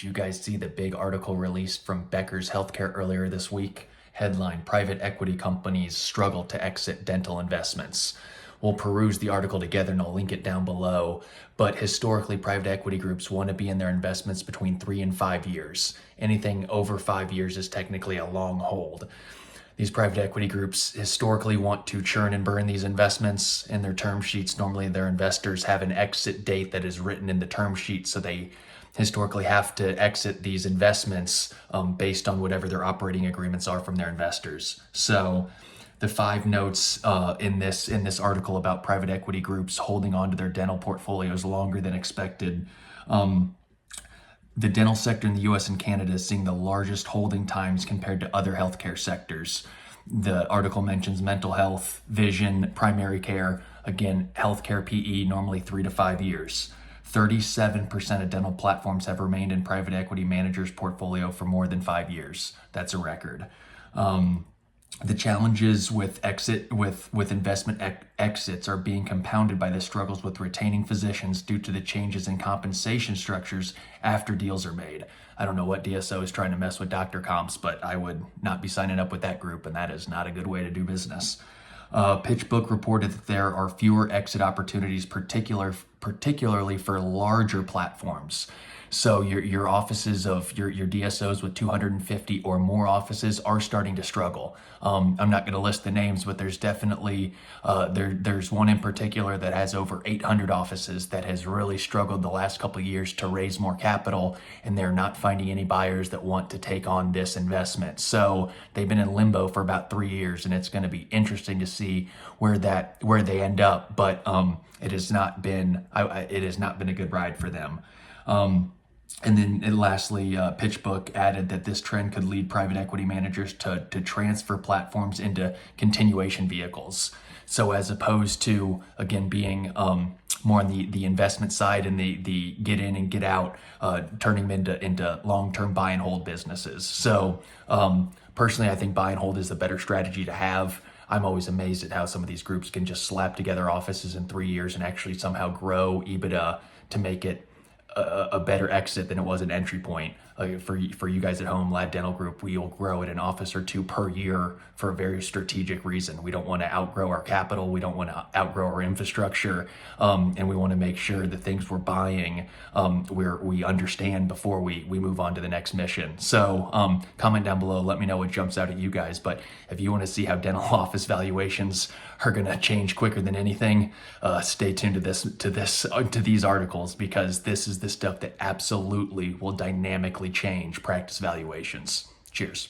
Did you guys see the big article released from Beckers Healthcare earlier this week? Headline: Private equity companies struggle to exit dental investments. We'll peruse the article together and I'll link it down below. But historically, private equity groups want to be in their investments between 3 and 5 years. Anything over 5 years is technically a long hold. These private equity groups historically want to churn and burn these investments. In their term sheets, normally their investors have an exit date that is written in the term sheet, so they historically have to exit these investments based on whatever their operating agreements are from their investors. So the 5 notes in this article about private equity groups holding on to their dental portfolios longer than expected. The dental sector in the US and Canada is seeing the largest holding times compared to other healthcare sectors. The article mentions mental health, vision, primary care. Again, healthcare PE, normally 3 to 5 years. 37% of dental platforms have remained in private equity managers' portfolio for more than 5 years. That's a record. The challenges with investment exits are being compounded by the struggles with retaining physicians due to the changes in compensation structures after deals are made. I don't know what DSO is trying to mess with doctor comps, but I would not be signing up with that group, and that is not a good way to do business. PitchBook reported that there are fewer exit opportunities, particularly for larger platforms. So your offices of your DSOs with 250 or more offices are starting to struggle. I'm not going to list the names, but there's definitely there's one in particular that has over 800 offices that has really struggled the last couple of years to raise more capital, and they're not finding any buyers that want to take on this investment. So they've been in limbo for about 3 years, and it's going to be interesting to see where they end up. But it has not been a good ride for them. And then lastly, PitchBook added that this trend could lead private equity managers to transfer platforms into continuation vehicles. So as opposed to, again, being more on the investment side and the get in and get out, turning them into long-term buy and hold businesses. So personally, I think buy and hold is the better strategy to have. I'm always amazed at how some of these groups can just slap together offices in 3 years and actually somehow grow EBITDA to make it a better exit than it was an entry point. For you guys at home, Lad Dental Group, we'll grow at an office or 2 per year for a very strategic reason. We don't want to outgrow our capital. We don't want to outgrow our infrastructure. And we want to make sure the things we're buying, we understand before we move on to the next mission. So comment down below, let me know what jumps out at you guys. But if you want to see how dental office valuations are going to change quicker than anything, stay tuned to these articles, because this is the stuff that absolutely will dynamically change practice valuations. Cheers.